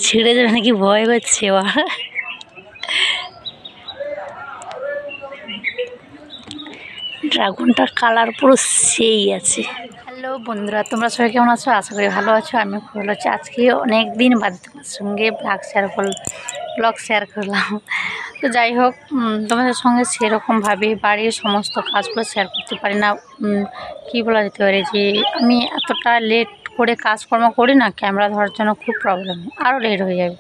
ছিঁড়ে যাবে নাকি ভয় করছে। ড্রাগনটার কালার পুরো সেই আছে। হ্যালো বন্ধুরা, তোমরা সবাই কেমন আছো? আশা করি ভালো আছো। আমি খুব ভালো আছি। আজকে অনেক দিন বাদে তোমার সঙ্গে ব্লগ শেয়ার করলাম। তো যাই হোক, তোমাদের সঙ্গে সেরকমভাবে বাড়ির সমস্ত কাজগুলো শেয়ার করতে পারি না। কী বলা যেতে পারে যে আমি এতটা লেট করে কাজকর্ম করি না, ক্যামেরা ধরার জন্য খুব প্রবলেম, আরও লেট হয়ে যাবে।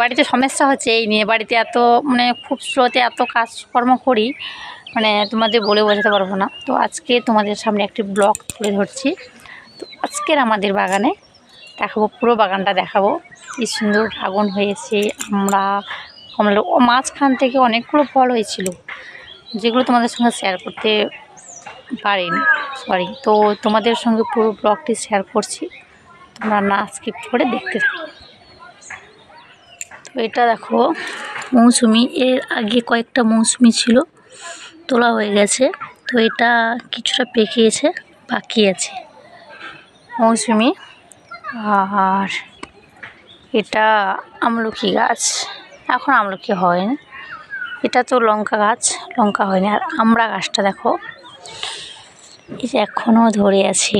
বাড়িতে সমস্যা হচ্ছে এই নিয়ে, বাড়িতে এত খুব স্লোতে এত কাজকর্ম করি, তোমাদের বলে বোঝাতে পারবো না। তো আজকে তোমাদের সামনে একটি ব্লগ তুলে ধরছি। তো আজকের আমাদের বাগানে দেখাবো, পুরো বাগানটা দেখাবো। কি সুন্দর ড্রাগন হয়েছে, কমলা মাঝখান থেকে অনেকগুলো ফল হয়েছিল, যেগুলো তোমাদের সঙ্গে শেয়ার করতে পারিনি, সরি। তো তোমাদের সঙ্গে পুরো ব্লগটি শেয়ার করছি, তোমরা না স্কিপ করে দেখতে থাকো। তো এটা দেখো মৌসুমি, এর আগে কয়েকটা মৌসুমি ছিল, তোলা হয়ে গেছে। তো এটা কিছুটা পেকেছে, বাকি আছে মৌসুমি। আর এটা আমলকি গাছ, এখন আমলকি হয়নি। এটা তো লঙ্কা গাছ, লঙ্কা হয়নি। আর আমড়া গাছটা দেখো, এই যে এখনও ধরে আছে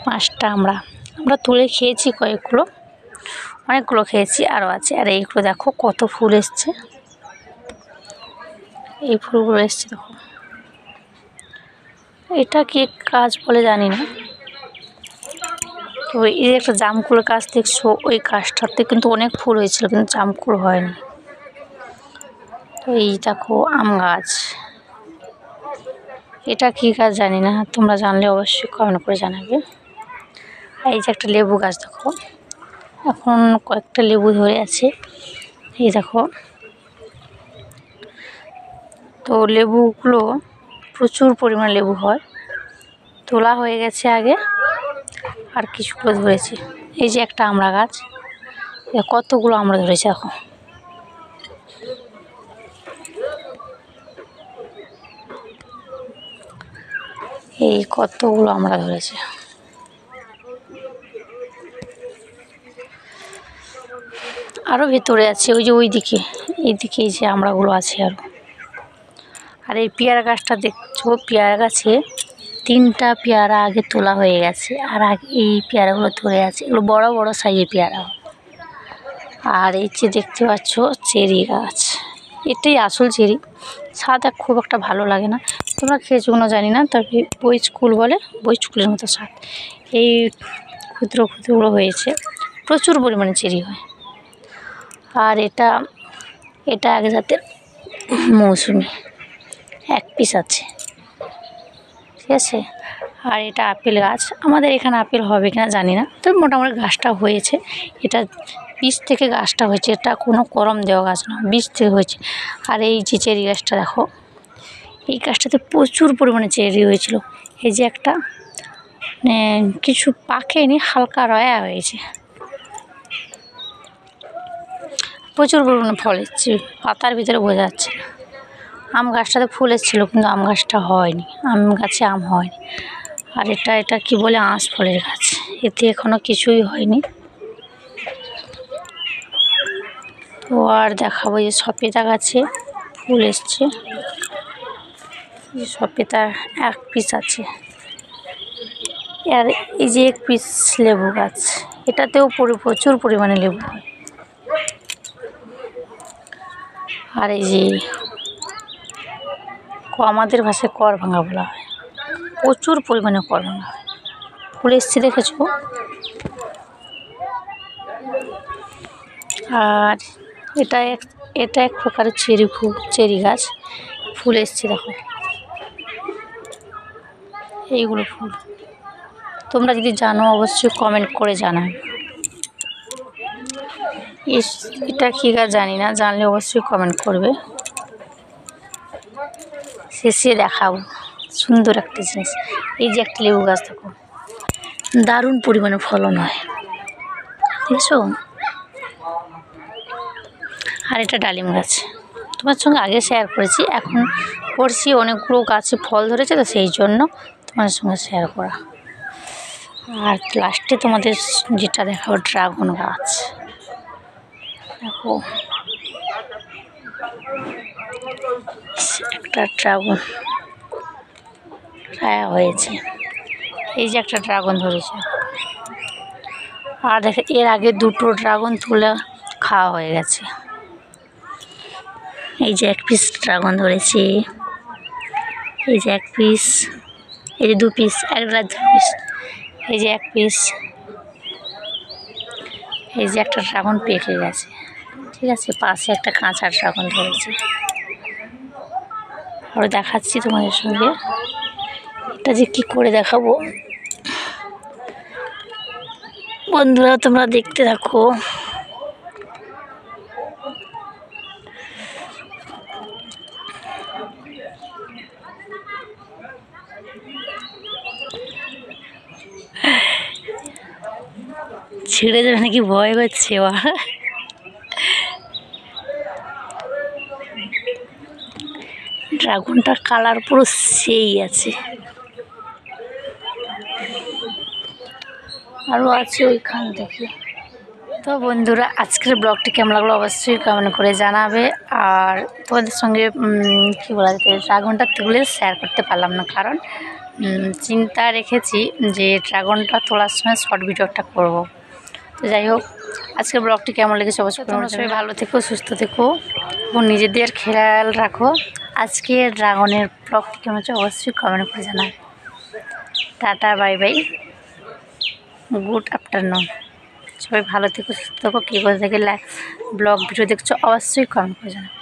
5টা আমরা তুলে খেয়েছি, অনেকগুলো খেয়েছি, আরও আছে। আর এইগুলো দেখো কত ফুল এসছে, এই ফুলগুলো এসছে দেখো। এটা কি গাছ বলে জানি না। তো এই একটা জামকুল গাছ দেখছো, ওই গাছটাতে কিন্তু অনেক ফুল হয়েছিল, কিন্তু জামকুল হয়নি। তো এই দেখো আম গাছ, এটা কি গাছ জানি না, তোমরা জানলে অবশ্যই কমেন্ট করে জানাবে। এই যে একটা লেবু গাছ দেখো, এখন কয়েকটা লেবু ধরে আছে, এই দেখো। তো লেবুগুলো প্রচুর পরিমাণ লেবু হয়, তোলা হয়ে গেছে আগে, আর কিছুগুলো ধরেছে। এই যে একটা আমড়া গাছ, কতগুলো আমড়া ধরেছে এখন। এই কতগুলো আমড়া ধরেছে। আরও ভেতরে আছে, ওই যে ওইদিকে, এইদিকে এই যে আমড়াগুলো আছে আরও। আর এই পেয়ারা গাছটা দেখছো, পেয়ারা গাছে 3টা পেয়ারা আগে তোলা হয়ে গেছে, আর আগে এই পেয়ারাগুলো ধরে আছে, এগুলো বড় বড় সাইজের পেয়ারা। আর এই যে দেখতে পাচ্ছ চেরি গাছ, এটাই আসল চেরি। স্বাদ খুব একটা ভালো লাগে না, তোমরা খেয়েছো কোনো জানি না, তবে বইচকুল বলে, বইচকুলের মতো স্বাদ। এই ক্ষুদ্র ক্ষুদ্রগুলো হয়েছে, প্রচুর পরিমাণে চেরি হয়। আর এটা আগে জাতের মৌসুমি, 1 পিস আছে, ঠিক আছে। আর এটা আপেল গাছ, আমাদের এখানে আপেল হবে কিনা জানি না, তো মোটামুটি গাছটা হয়েছে। এটা বীজ থেকে গাছটা হয়েছে, এটা কোনো করম দেওয়া গাছ না, বীজ থেকে হয়েছে। আর এই যে চেরি গাছটা দেখো, এই গাছটাতে প্রচুর পরিমাণে চেরি হয়েছিল। এই যে একটা কিছু পাকেনি, হালকা রয়া হয়েছে, প্রচুর পরিমাণে ফল এসছে, পাতার ভিতরে বোঝা যাচ্ছে না। আম গাছটাতে ফুল এসেছিলো, কিন্তু আম গাছটা হয়নি, আম গাছে আম হয়নি। আর এটা কি বলে, আঁশ ফলের গাছ, এতে এখনো কিছুই হয়নি। তো আর দেখাবো, যে সপেতা গাছে ফুল এসছে, সপেতা 1 পিস আছে। আর এই যে 1 পিস লেবু গাছ, এটাতেও প্রচুর পরিমাণে লেবু হয়। আর এই যে আমাদের ভাষায় কর ভাঙা বলা হয়, প্রচুর পরিমাণে কর ভাঙা হয়, ফুল এসছে দেখেছো। আর এটা এক প্রকারের চেরি গাছ, ফুল এসছে দেখো, এইগুলো ফুল। তোমরা যদি জানো অবশ্যই কমেন্ট করে জানাবে। এটা কী গাছ জানি না, জানলে অবশ্যই কমেন্ট করবে। শেষে দেখাবো সুন্দর একটা জিনিস, এই যে একটা লেবু গাছ দেখো, দারুণ পরিমাণে ফলন হয়, দেখছো। আর এটা ডালিম গাছ, তোমার সঙ্গে আগে শেয়ার করেছি, এখন করছি, অনেকগুলো গাছে ফল ধরেছে, তো সেই জন্য তোমার সঙ্গে শেয়ার করা। আর লাস্টে তোমাদের যেটা দেখাবো ড্রাগন গাছ। দেখো একটা ড্রাগন রায়া হয়েছে, এই যে একটা ড্রাগন ধরেছে। আর দেখো এর আগে দুটো ড্রাগন তুলে খাওয়া হয়ে গেছে। এই যে এক পিস ড্রাগন ধরেছে, এই যে এক পিস, এই যে দু পিস, একটা দু পিস, এই যে এক পিস, এই যে একটা ড্রাগন পেকে গেছে। ঠিক আছে, পাশে একটা কাঁচা ড্রাগন ধরেছে। আরও দেখাচ্ছি তোমাদের সঙ্গে, এটা যে কী করে দেখাবো বন্ধুরা, তোমরা দেখতে থাকো। ছেড়ে দেবে নাকি ভয় করছে বা। ড্রাগনটার কালার পুরো সেই আছে। আরও আছে ওইখান থেকে। তো বন্ধুরা, আজকের ব্লগটি কেমন লাগলো অবশ্যই কমেন্ট করে জানাবে। আর তোমাদের সঙ্গে কী বলা যেতে, ড্রাগনটা তুলে শেয়ার করতে পারলাম না, কারণ চিন্তা রেখেছি যে ড্রাগনটা তোলার সময় শর্ট ভিডিও একটা করবো। তো যাই হোক, আজকের ব্লগটি কেমন লেগেছে অবশ্যই তোমরা সবাই ভালো থেকো, সুস্থ থেকো এবং নিজেদের খেয়াল রাখো। আজকে ড্রাগনের ব্লগটি কেমন হচ্ছে অবশ্যই কমেন্ট করে জানাবে। Tata, bye bye, good afternoon. সবাই ভালো থেকো, সুস্থ থেকো। কী করে থেকে ব্লগ ভিডিও দেখছো অবশ্যই কমেন্ট করে জানাবে।